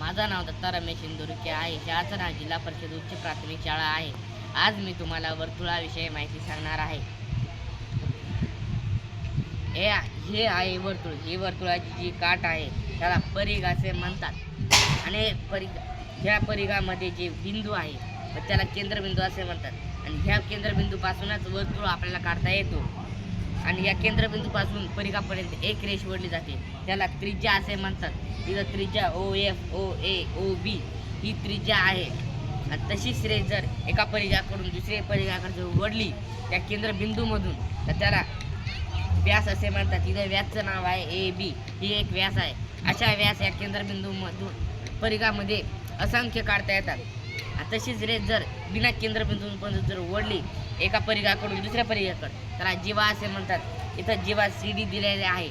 माझं नाव दत्ता रमेश इंदुरके आहे. शाळेचं नाव जिल्हा परिषद उच्च प्राथमिक शाळा आहे. आज मी तुम्हाला वर्तुळाविषयी माहिती सांगणार आहे. हे आहे वर्तुळ. ही वर्तुळाची जी काठ आहे त्याला परिघ असे म्हणतात. आणि ह्या परिघामध्ये जे बिंदू आहे त्याला केंद्रबिंदू असे म्हणतात. आणि ह्या केंद्रबिंदूपासूनच वर्तुळ आपल्याला काढता येतो. आणि या केंद्रबिंदूपासून परिघापर्यंत एक रेष ओढली जाते, त्याला त्रिज्या असे म्हणतात. इथं त्रिज्या OF, OA, OB ही त्रिज्या आहे. आणि तशीच रेष जर एका परिघाकडून दुसऱ्या परिघाकडे जर ओढली त्या केंद्रबिंदूमधून तर त्याला व्यास असे म्हणतात. इथं व्यासचं नाव आहे AB. ही एक व्यास आहे. अशा व्यास या केंद्रबिंदूमधून परिघामध्ये असंख्य काढता येतात. तशीच रेष जर बिना केंद्रबिंदूपासून जर ओढली एका परिघाकडून दुसऱ्या परिघाकडे त्याला जीवा असे म्हणतात. इथं जीवा CD दिलेले आहे.